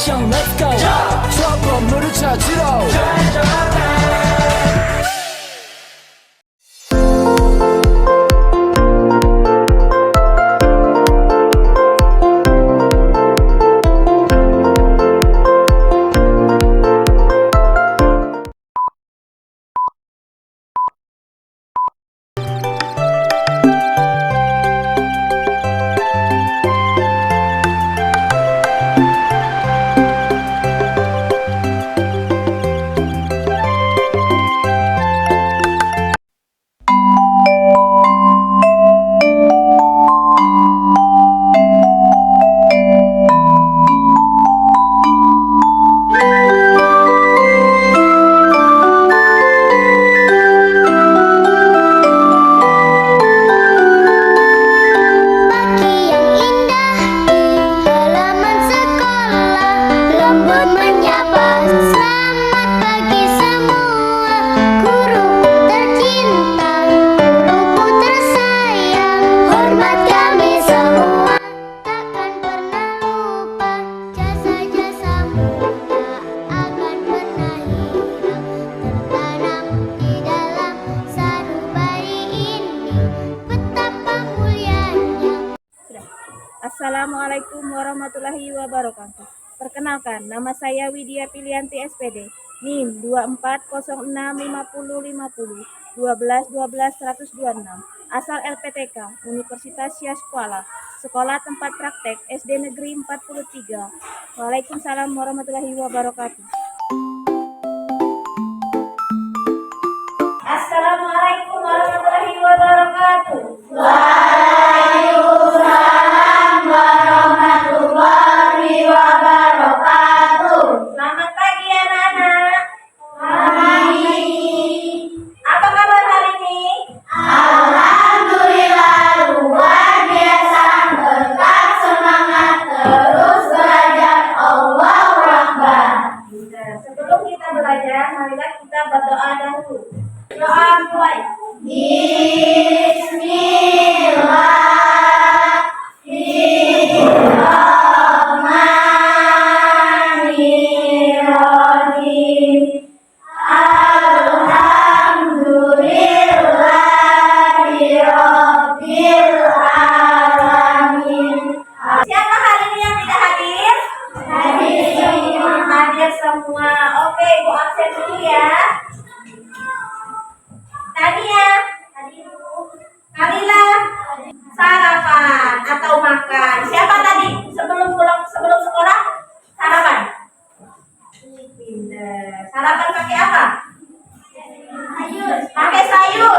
액션 let's go 저 건물을 찾으러 Assalamualaikum warahmatullahi wabarakatuh. Perkenalkan, nama saya Widya Pilianti SPD, NIM 24065050 12 asal LPTK Universitas Syahkuala, Sekolah Tempat Praktek SD Negeri 43. Waalaikumsalam warahmatullahi wabarakatuh. Assalamualaikum warahmatullahi wabarakatuh. Waalaikumsalam warahmatullahi wabarakatuh. Selamat pagi anak-anak. Pagi. Apa kabar hari ini? Alhamdulillah luar biasa. Tetap semangat terus belajar. Allahu Akbar. Sebelum kita belajar, marilah kita berdoa dahulu. Doa mulai. Bismillahirrahmanirrahim. Alhamdulillahirabbil alamin. Siapa hari ini yang tidak hadir? Hadir semua. Oke, Ibu absen dulu ya. Tania, Kalila, sarapan atau makan. Siapa tadi sebelum sekolah sarapan? Pindah. Sarapan pakai apa? Pakai sayur,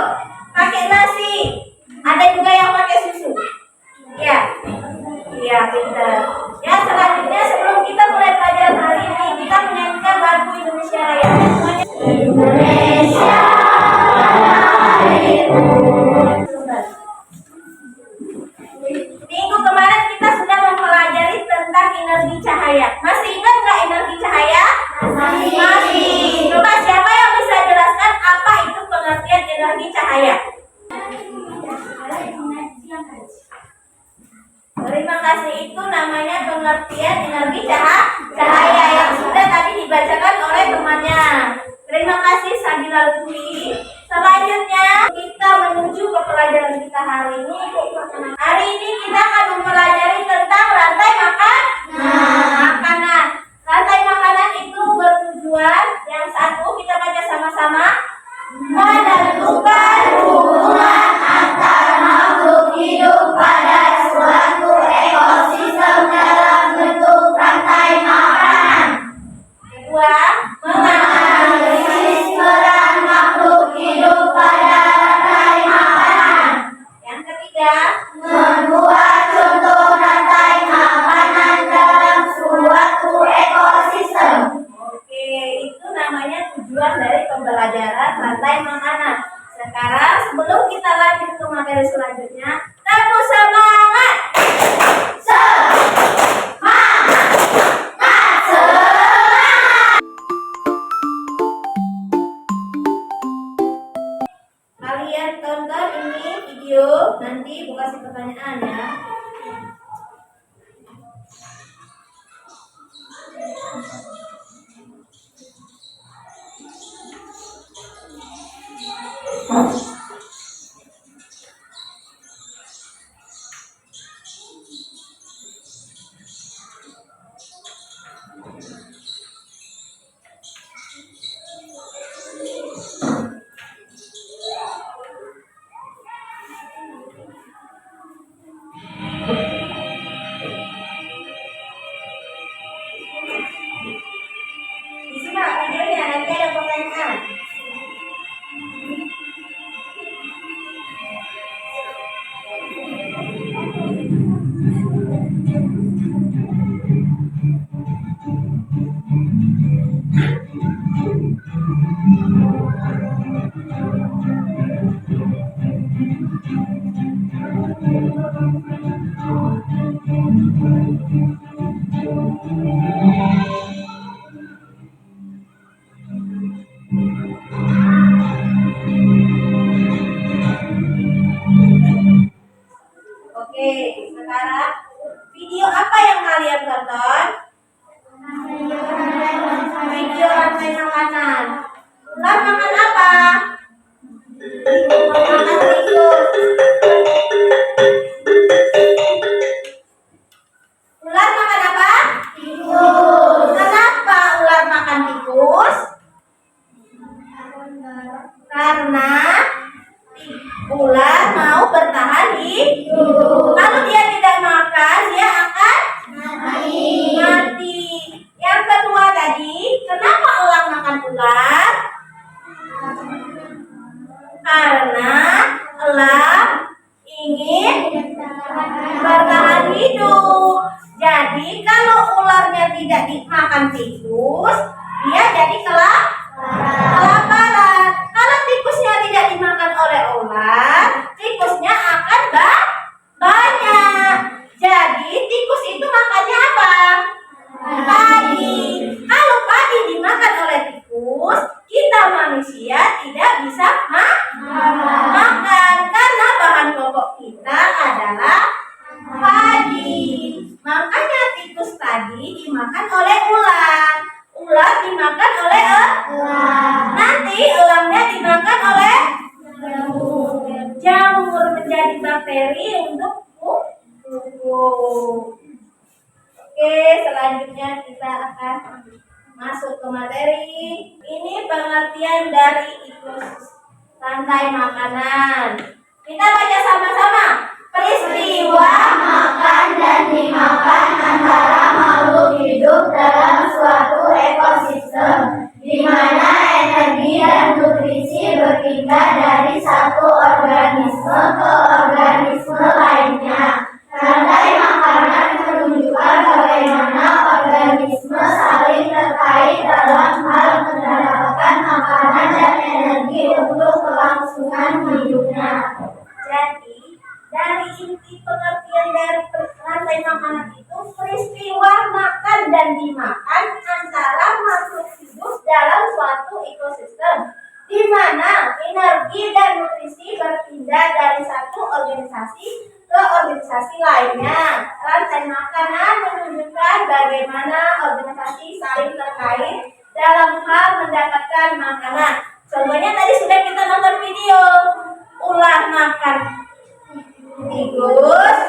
pakai nasi. Ada juga yang pakai susu. Ya, iya pindah. Ya selanjutnya sebelum kita mulai pelajaran hari ini kita menyanyikan lagu Indonesia Raya. Indonesia. Minggu kemarin kita sudah mempelajari tentang energi cahaya. Masih ingat nggak energi cahaya? Masih. Coba siapa yang bisa jelaskan apa itu pengertian energi cahaya? Terima kasih, itu namanya pengertian energi cahaya yang sudah tadi dibacakan oleh temannya. Terima kasih Sabila Lutfi. Selanjutnya kita menuju ke pelajaran kita hari ini. Hari ini kita akan mempelajari tentang rantai makanan. Rantai makanan itu bertujuan, yang satu kita baca sama-sama, menentukan hubungan antar makhluk hidup pada suatu ekosistem dalam bentuk rantai makanan. Kedua, menganalisis peran makhluk hidup pada rantai makanan. Yang ketiga, membuat contoh rantai makanan dalam suatu ekosistem. Oke, itu namanya tujuan dari pembelajaran rantai makanan. Sekarang sebelum kita lanjut ke materi selanjutnya, tepuk semangat. Kalian tonton ini video, nanti Bu kasih pertanyaan ya. Disimak videonya, nanti ada pertanyaan. Oke, sekarang video apa yang kalian tonton? Video rantai makanan. Ular makan apa? Makan tikus. Ular makan apa? Tikus. Kenapa ular makan tikus? Karena ular mau bertahan hidup. Kalau dia tidak makan, dia akan mati. Yang kedua tadi, kenapa ular makan ular? Karena ular ingin bertahan hidup. Jadi kalau ularnya tidak dimakan tikus, dia jadi kelaparan. Kalau tikusnya tidak dimakan oleh ular, tikusnya akan banyak. Jadi tikus itu makannya apa? Padi. Kalau padi dimakan oleh tikus, kita manusia tidak bisa makan karena bahan pokok kita adalah padi. Makanya tikus tadi dimakan oleh ular. Ular dimakan oleh nanti elangnya dimakan oleh jamur, menjadi bakteri untuk pupuk. Oke, selanjutnya kita akan masuk ke materi. Ini pengertian dari rantai makanan. Kita baca sama-sama. Peristiwa makan dan dimakan antara makhluk hidup dalam suatu ekosistem, di mana energi dan nutrisi berpindah dari satu organisme ke organisme lainnya. Rantai makanan menunjukkan bagaimana organisme saling terkait dalam hal mendapatkan makanan dan energi untuk kelangsungan hidupnya. Jadi, dari inti pengertian dari rantai makanan itu, peristiwa makan dan dimakan antara makhluk hidup dalam suatu ekosistem, di mana energi dan nutrisi berpindah dari satu organisasi ke organisasi lainnya. Rantai makanan menunjukkan bagaimana organisasi saling terkait dalam hal mendapatkan makanan. Contohnya tadi sudah kita nonton video, ular makan tikus,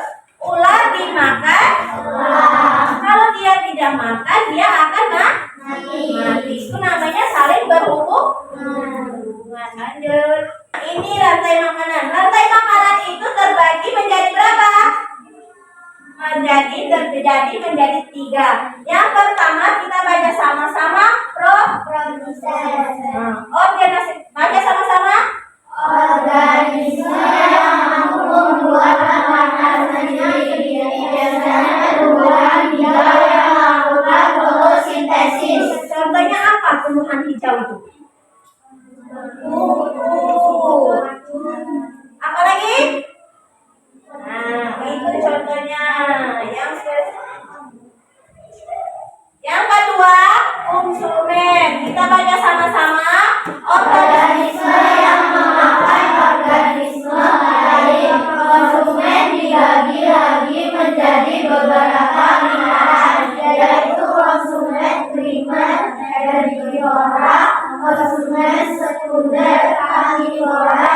ular dimakan ular. Kalau dia tidak makan, dia akan mati. Itu namanya saling berhubungan. Lanjut. Ini rantai makanan. Rantai makanan itu terbagi menjadi berapa? Menjadi 3. Yang pertama kita baca sama-sama produsen. Organisasi. Baca sama-sama. Organisme yang mampu membuat makanan sendiri. Biasanya tumbuhan hijau yang melakukan fotosintesis. Contohnya apa tumbuhan hijau itu? Apa lagi? Nah, itu contohnya. Yang kedua, konsumen. Kita baca sama-sama. Organisme yang memakan organisme lain. Konsumen dibagi lagi menjadi beberapa lingkaran, yaitu konsumen primer, herbivora, konsumen sekunder, karnivora,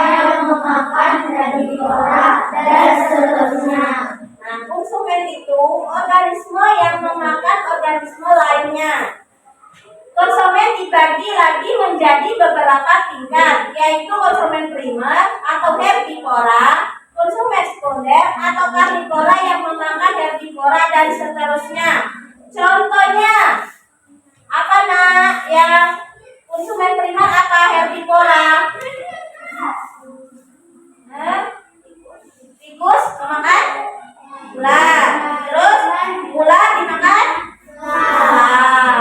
sekunder atau karnivora yang memakan herbivora dan seterusnya. Contohnya apa nak? Yang konsumen primer apa herbivora? Tikus memakan ular. Terus ular dimakan ular.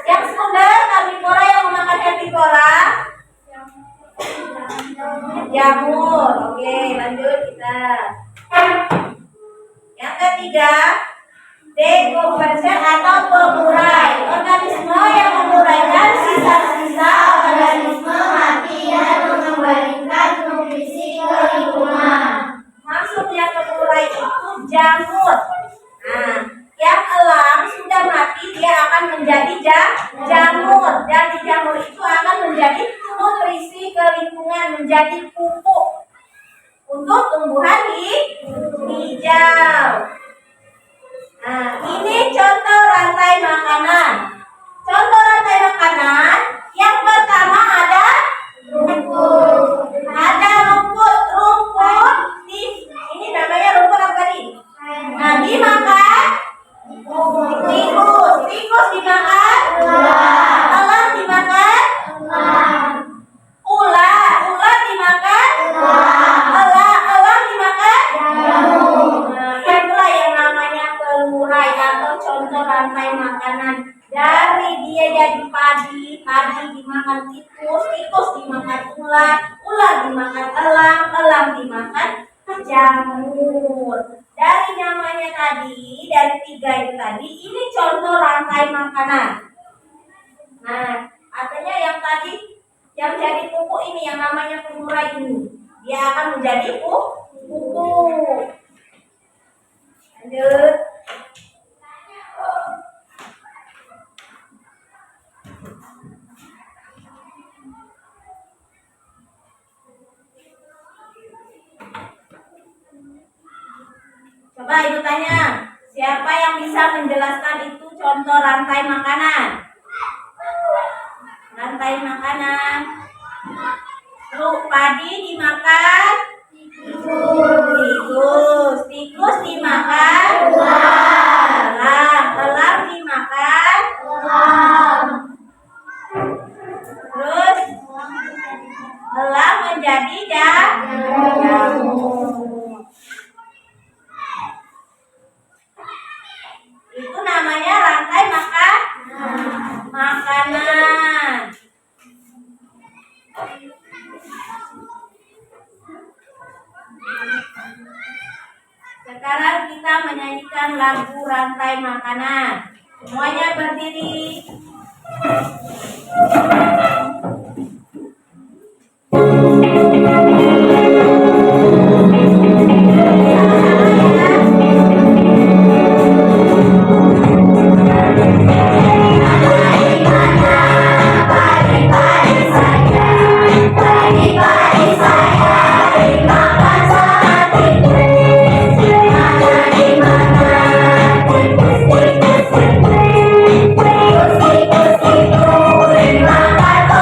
Yang sekunder karnivora yang memakan herbivora jamur. Oke, lanjut kita. Yang ketiga, dekomposer atau pengurai. Organisme yang menguraikan sisa-sisa organisme mati dan mengembalikan nutrisi ke lingkungan. Maksudnya pengurai itu jamur. Nah, yang elang sudah mati dia akan menjadi jamur, dan di jamur itu akan menjadi nutrisi ke lingkungan, menjadi pupuk untuk tumbuhan hijau. Nah, ini contoh rantai makanan. Contoh rantai makanan yang pertama ada rumput. Ada rumput. Ini namanya rumput apa tadi? Nah, dimakan tikus. Tikus dimakan elang dimakan ular. Ular dimakan elang dimakan jamur. Nah, itulah yang namanya pengurai atau contoh rantai makanan. Dari dia jadi padi dimakan tikus, tikus dimakan ular, ular dimakan elang dimakan jamur. Dari namanya tadi, dari 3 itu tadi, ini contoh rantai makanan. Nah, artinya yang tadi yang jadi pupuk ini yang namanya pengurai ini, dia akan menjadi pupuk. Lanjut. Coba ibu tanya, siapa yang bisa menjelaskan itu contoh rantai makanan? Rantai makanan. Padi dimakan tikus, tikus dimakan elang dimakan terus elang menjadi jamur. Itu namanya rantai makanan. Sekarang kita menyanyikan lagu rantai makanan. Semuanya berdiri. Makan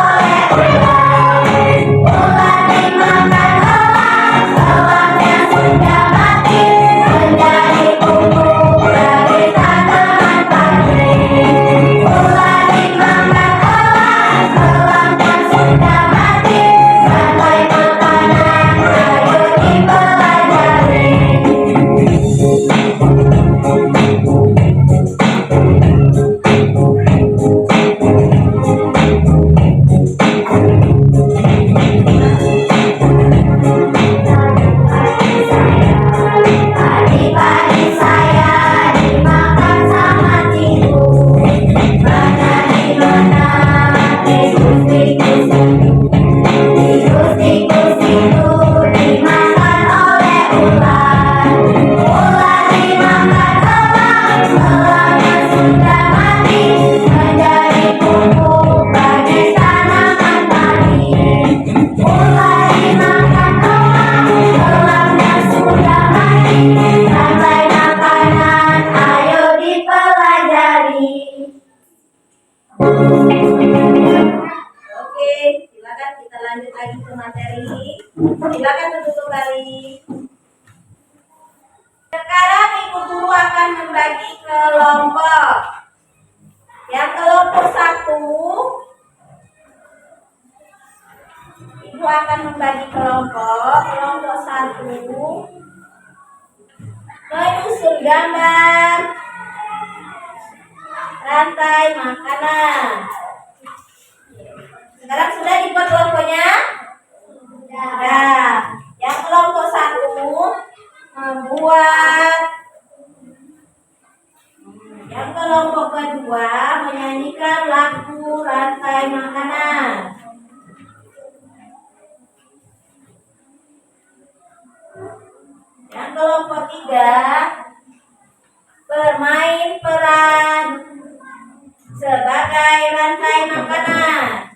menggambar rantai makanan. Sekarang sudah dibuat kelompoknya? Sudah. Yang kelompok 1 membuat. Yang kelompok kedua menyanyikan lagu rantai makanan. Yang kelompok 3 bermain peran sebagai rantai makanan.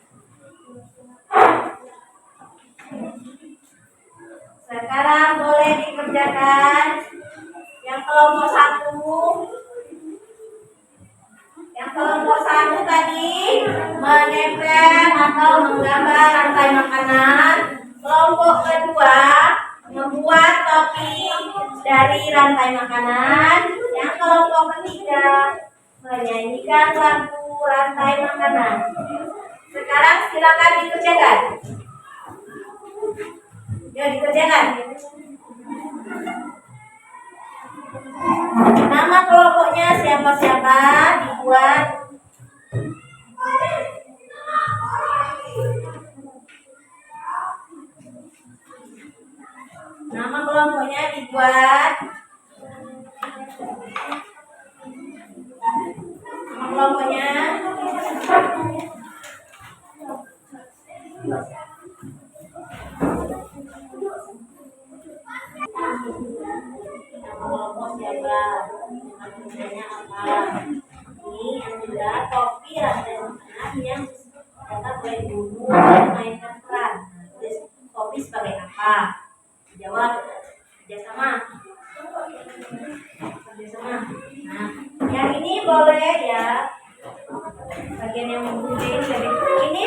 Sekarang boleh dikerjakan. Yang kelompok 1 tadi menempel atau menggambar rantai makanan. Kelompok kedua membuat topi dari rantai makanan. Yang kelompok ketiga menyanyikan lagu rantai makanan. Sekarang silakan dikerjakan. Ya, dikerjakan. Nama kelompoknya siapa-siapa dibuat. Nama kelompoknya dibuat. Nama kelompoknya. Kelompok siapa? Namanya apa? Ini adalah topi rantai makanan yang kita boleh dulu mainkan peran. Terus topi sebagai apa? Jawab. Kerjasama. Nah, yang ini boleh ya. Bagian yang membuat ini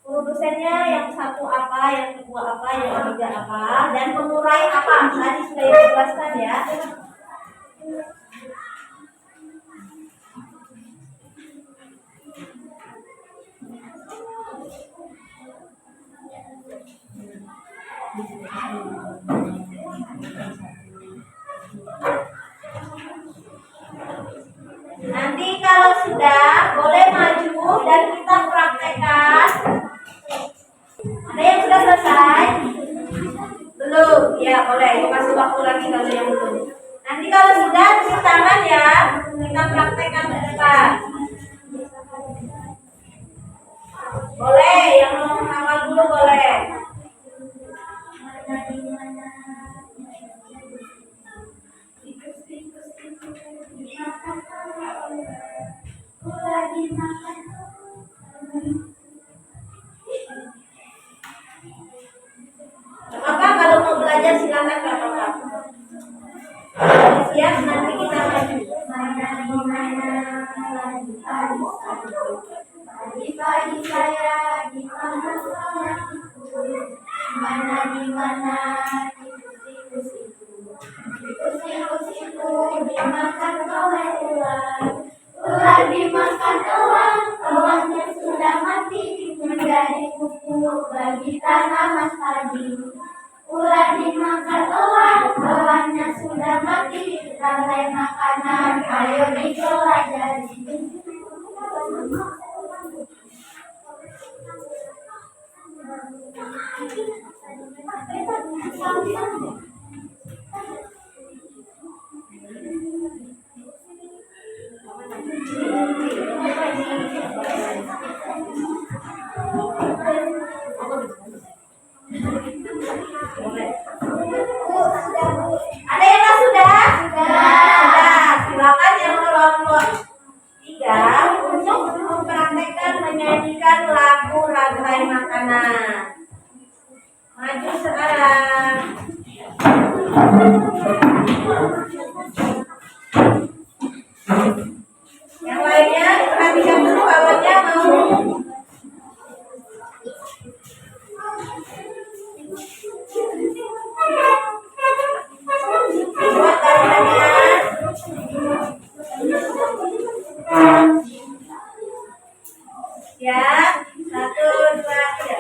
produsennya yang satu apa, yang kedua apa, yang ketiga apa, dan pengurai apa. Tadi sudah dijelaskan ya. Nanti kalau sudah boleh maju dan kita praktekkan. Ada yang sudah selesai? Belum? Ya boleh, kasih waktu lagi kalau yang belum. Nanti kalau sudah cuci tangan ya, kita praktekkan ke depan. Boleh, yang mau awal dulu boleh. Apa kalau mau belajar silakan Kak Kakak. Siap, nanti kita maju. Pagi-pagi saya di mana di mana tikus-tikus itu dimakan oleh ular dimakan ewannya sudah mati menjadi pupuk bagi tanaman padi. Ular dimakan ewannya sudah mati rantai makanan ayo dipelajari. Ada yang sudah? Sudah. Silakan yang kelompok 3 untuk mempraktekkan menyanyikan lagu rantai makanan. Maju sekarang. Yang lainnya perhatikan dulu awalnya mau. Buat tariannya. Ya, 1, 2, 3.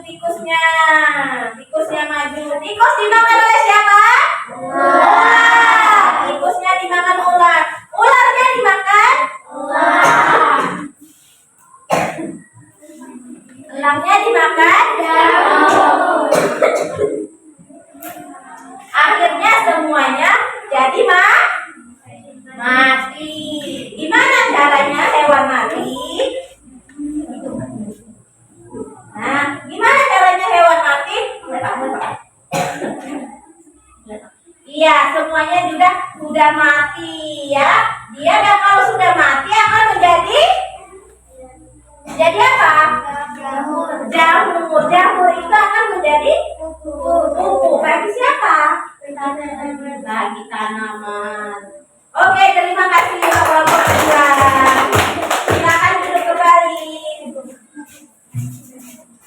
tikusnya. Tikusnya maju. Tikus dimakan oleh siapa? Ular. Tikusnya dimakan ular. Ularnya dimakan? Ular. Elangnya dimakan? Jamur. Akhirnya semuanya jadi mati. Gimana caranya hewan mati? Nah, gimana caranya hewan mati? Iya, semuanya juga sudah mati ya. Dia kalau sudah mati akan menjadi apa? Jamur. Jamur itu akan menjadi pupuk bagi siapa? Bagi tanaman. Oke, terima kasih kelompok kedua. Silakan duduk kembali.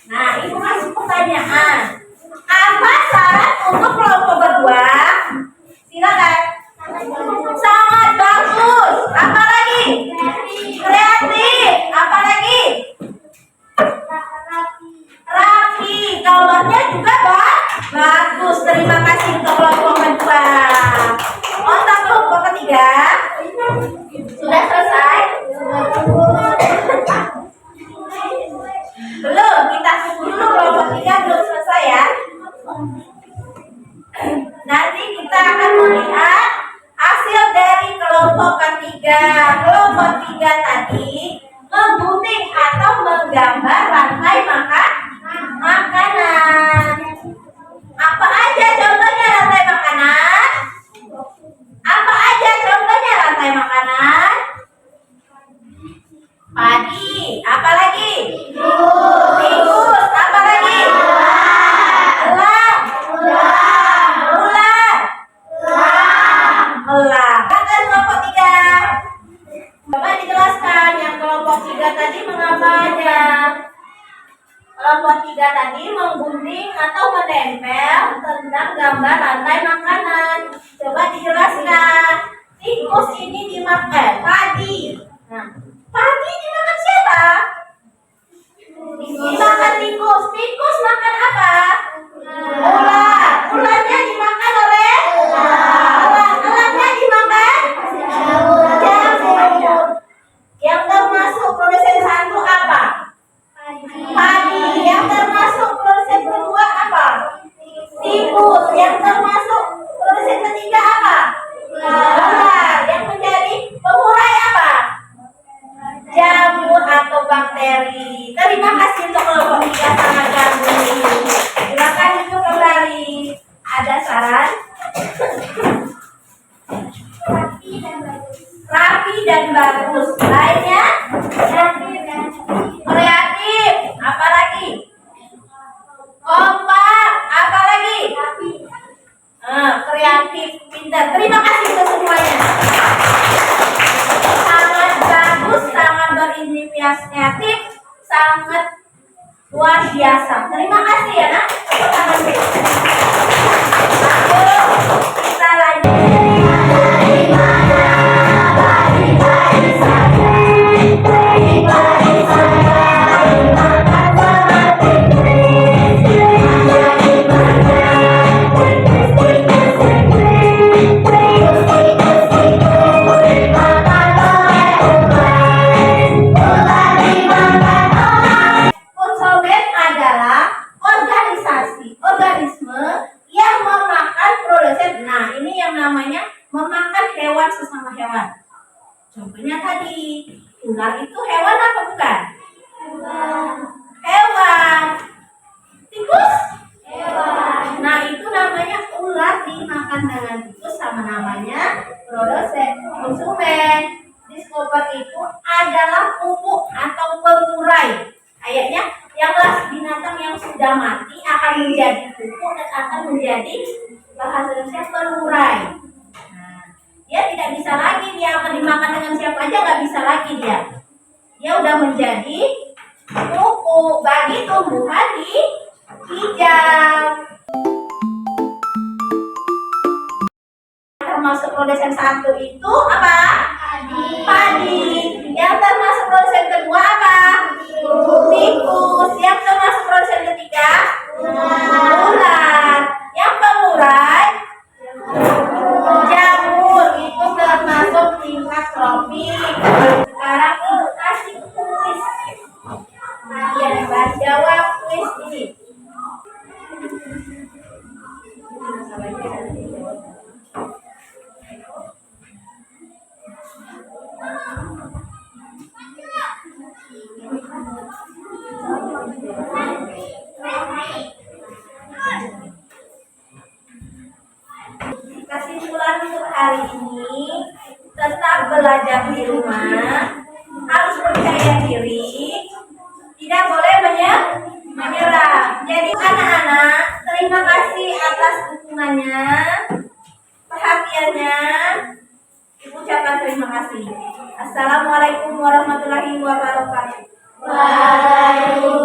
Nah, ibu kasih pertanyaan. Apa syarat untuk kelompok kedua? Silakan. Sangat bagus. Apa lagi? Kreatif. Apa lagi? Rapi. Gambarnya juga bagus. Terima kasih untuk kelompok kedua. Untuk kelompok ketiga sudah selesai? Belum. Kita tunggu dulu kelompok ketiga belum selesai ya. Nanti kita akan melihat hasil dari kelompok ketiga. Kelompok tiga tadi memgunting atau menggambar rantai makanan. Apa aja contohnya rantai makanan? Apa aja contohnya rantai makanan? Padi. Apa lagi? Tikus. Apa lagi? Elang. Ular. Elang. Kata kelompok tiga. Coba dijelaskan yang kelompok tiga tadi mengapa aja? Kelompok tiga tadi menggunting atau menempel tentang gambar rantai makanan. Coba dijelaskan. Tikus ini dimakan padi. Nah, padi dimakan siapa? Dimakan tikus. Tikus makan apa? Ular. Ularnya dimakan oleh elang. Elangnya dimakan jamur. Yang termasuk produsen satu apa? Padi. Yang termasuk produsen kedua apa? Tikus. Yang termasuk produsen ketiga apa? Ular. Yang menjadi pengurai apa? Jamur atau bakteri. Terima kasih untuk kelompok tiga sangat bagus. Silakan duduk kembali. Ada saran? Rapi dan bagus. Lainnya? Kreatif. Apa lagi? Kompak. Apa lagi? Kreatif, pintar. Terima kasih untuk semuanya. Sangat bagus, sangat berinisiatif, sangat luar biasa. Terima kasih ya nak. Ayo kita lanjut. Konsumen adalah organisme yang memakan produsen. Nah, ini yang namanya memakan hewan sesama hewan. Contohnya tadi, ular itu hewan apa bukan? Hewan. Tikus? Hewan. Nah, itu namanya ular dimakan dengan tikus, sama namanya produsen. Konsumen. Discover itu adalah pupuk atau pengurai. Kayaknya yang binatang yang sudah mati akan menjadi pupuk dan akan menjadi bahasa Indonesia pengurai. Nah, dia tidak bisa lagi, dia akan dimakan dengan siapa aja, nggak bisa lagi dia. Dia udah menjadi pupuk bagi tumbuhan hijau. Termasuk produsen satu itu apa? Padi. Yang termasuk produsen kedua apa? Tikus. Yang termasuk produsen ketiga? Jawab kuis ini. Kesimpulan untuk hari ini, tetap belajar di rumah, harus percaya diri, tidak boleh menyerah. Jadi anak-anak, terima kasih atas dukungannya, perhatiannya. Ibu ucapkan terima kasih. Assalamualaikum warahmatullahi wabarakatuh. Waalaikumsalam.